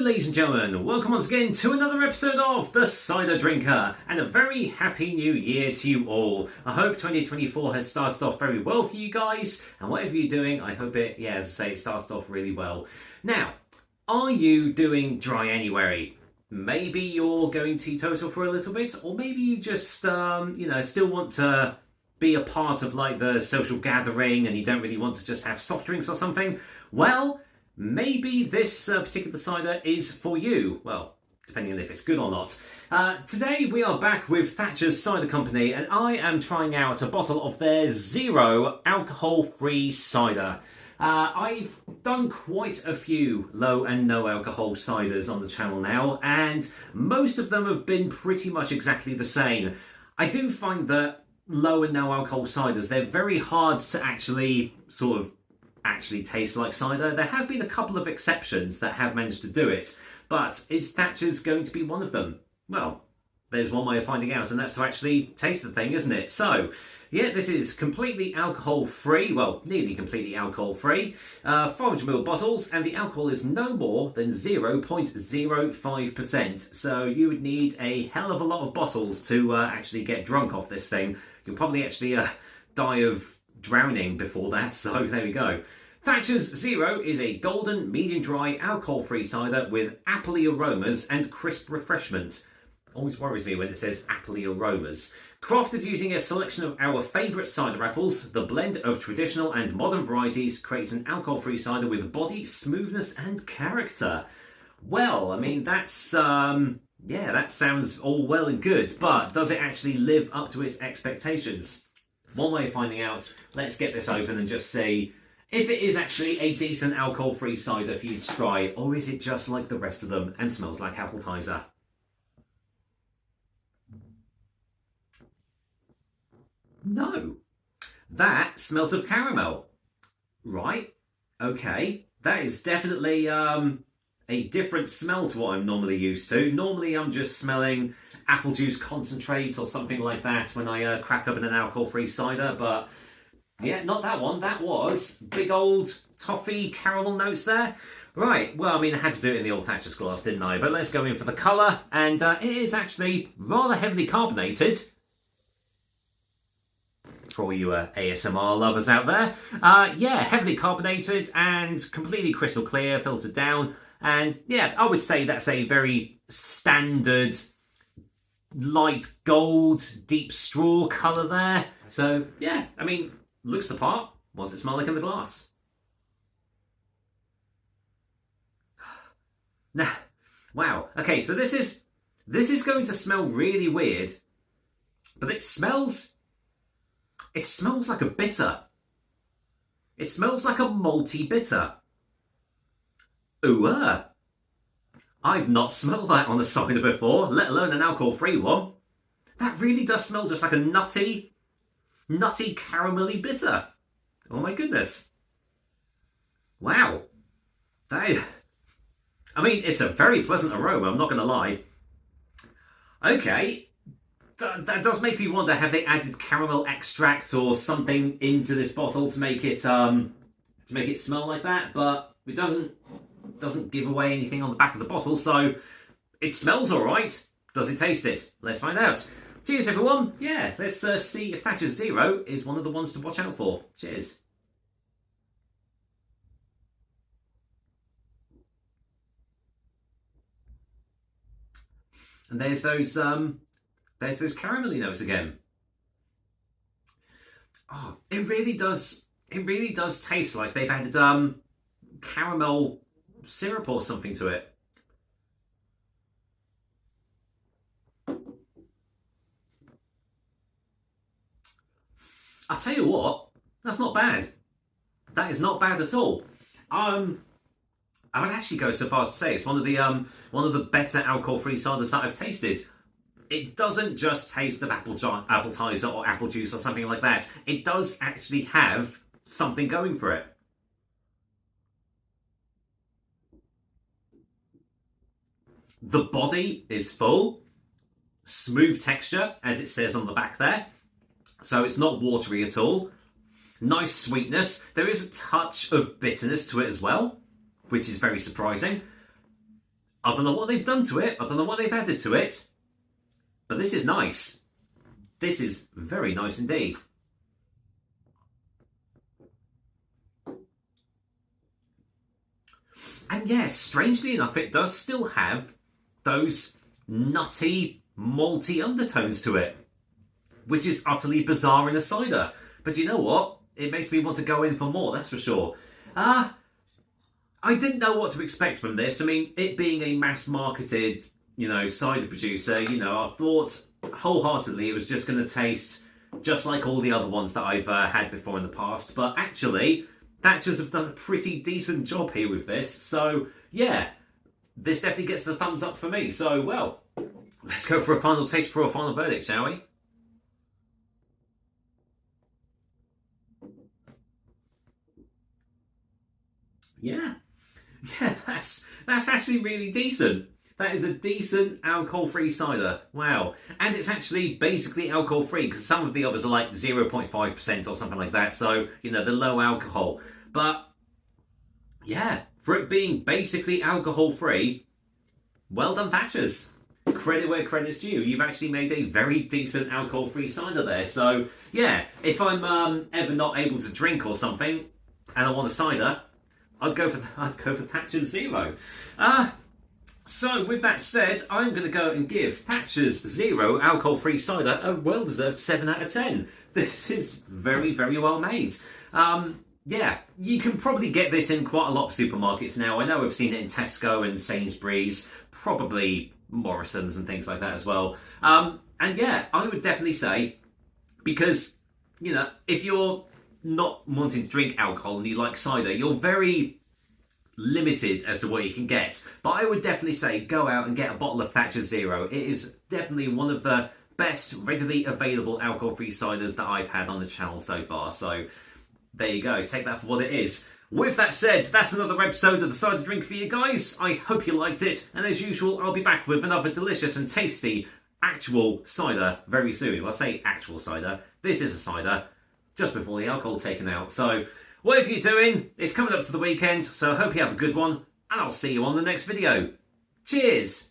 ladies and gentlemen, welcome once again to another episode of The Cider Drinker, and a very happy new year to you all. I hope 2024 has started off very well for you guys, and whatever you're doing, I hope it, as I say, it started off really well. Now, are you doing dry January? Maybe you're going teetotal for a little bit, or maybe you just, still want to be a part of like the social gathering and you don't really want to just have soft drinks or something. Well, maybe this particular cider is for you. Well, depending on if it's good or not. Today we are back with Thatchers Cider Company, and I am trying out a bottle of their zero alcohol-free cider. I've done quite a few low and no alcohol ciders on the channel now, and most of them have been pretty much exactly the same. I do find that low and no alcohol ciders, they're very hard to actually taste like cider. There have been a couple of exceptions that have managed to do it, but is Thatchers going to be one of them? Well, there's one way of finding out, and that's to actually taste the thing, isn't it? So, yeah, this is completely alcohol-free, well, nearly completely alcohol-free, 400ml bottles, and the alcohol is no more than 0.05%. So you would need a hell of a lot of bottles to actually get drunk off this thing. You'll probably actually die of drowning before that, so there we go. Thatchers Zero is a golden, medium dry, alcohol-free cider with appley aromas and crisp refreshment. Always worries me when it says appley aromas. Crafted using a selection of our favourite cider apples, the blend of traditional and modern varieties creates an alcohol-free cider with body, smoothness and character. Well, I mean, that's, that sounds all well and good, but does it actually live up to its expectations? One way of finding out, let's get this open and just see if it is actually a decent alcohol-free cider for you to try, or is it just like the rest of them and smells like appletiser? No, that smelt of caramel. Right, okay, that is definitely a different smell to what I'm normally used to. Normally I'm just smelling apple juice concentrate or something like that when I crack open an alcohol-free cider, but yeah, not that one. That was big old toffee caramel notes there. Right, well, I mean, I had to do it in the old Thatchers glass, didn't I? But let's go in for the colour, and it is actually rather heavily carbonated. For all you ASMR lovers out there. Heavily carbonated and completely crystal clear, filtered down. And yeah, I would say that's a very standard light gold, deep straw colour there. So yeah, I mean, looks the part. What's it smell like in the glass? Nah, wow. Okay, so this is going to smell really weird, but it smells like a bitter. It smells like a malty bitter. Ooh, I've not smelled that on a cider before, let alone an alcohol-free one. That really does smell just like a nutty caramelly bitter. Oh my goodness. Wow. I mean, it's a very pleasant aroma, I'm not going to lie. Okay. That does make me wonder, have they added caramel extract or something into this bottle to make it smell like that? But it doesn't give away anything on the back of the bottle, so it smells all right. Does it taste it? Let's find out. Cheers, everyone. Yeah, let's see if Thatchers Zero is one of the ones to watch out for. Cheers. And there's those caramelly notes again. Oh, it really does taste like they've added caramel syrup or something to it. I'll tell you what, that's not bad. That is not bad at all. I would actually go so far as to say it's one of the better alcohol-free ciders that I've tasted. It doesn't just taste of appletiser or apple juice or something like that. It does actually have something going for it. The body is full, smooth texture, as it says on the back there. So it's not watery at all. Nice sweetness. There is a touch of bitterness to it as well, which is very surprising. I don't know what they've done to it. I don't know what they've added to it. But this is nice. This is very nice indeed. And yes, strangely enough, it does still have those nutty, malty undertones to it, which is utterly bizarre in a cider. But you know what? It makes me want to go in for more, that's for sure. I didn't know what to expect from this. I mean, it being a mass-marketed, cider producer, I thought wholeheartedly it was just going to taste just like all the other ones that I've had before in the past. But actually, Thatchers have done a pretty decent job here with this. So, yeah, this definitely gets the thumbs up for me. So, well, let's go for a final taste for a final verdict, shall we? Yeah, that's actually really decent. That is a decent alcohol-free cider. Wow. And it's actually basically alcohol-free because some of the others are like 0.5% or something like that. So, they're low alcohol. But, yeah, for it being basically alcohol-free, well done, Thatchers. Credit where credit's due. You've actually made a very decent alcohol-free cider there. So, yeah, if I'm ever not able to drink or something and I want a cider, I'd go for Thatchers Zero. So, with that said, I'm going to go and give Thatchers Zero alcohol-free cider a well-deserved 7 out of 10. This is very, very well made. Yeah, you can probably get this in quite a lot of supermarkets now. I know I've seen it in Tesco and Sainsbury's, probably Morrison's and things like that as well. And yeah, I would definitely say, because, if you're not wanting to drink alcohol and you like cider, you're very limited as to what you can get. But I would definitely say go out and get a bottle of Thatchers Zero. It is definitely one of the best readily available alcohol-free ciders that I've had on the channel so far. So there you go, take that for what it is. With that said, that's another episode of the Cider Drink for you guys. I hope you liked it, and as usual, I'll be back with another delicious and tasty actual cider very soon. Well, I say actual cider, this is a cider, just before the alcohol's taken out. So, whatever you're doing, it's coming up to the weekend, so I hope you have a good one, and I'll see you on the next video. Cheers!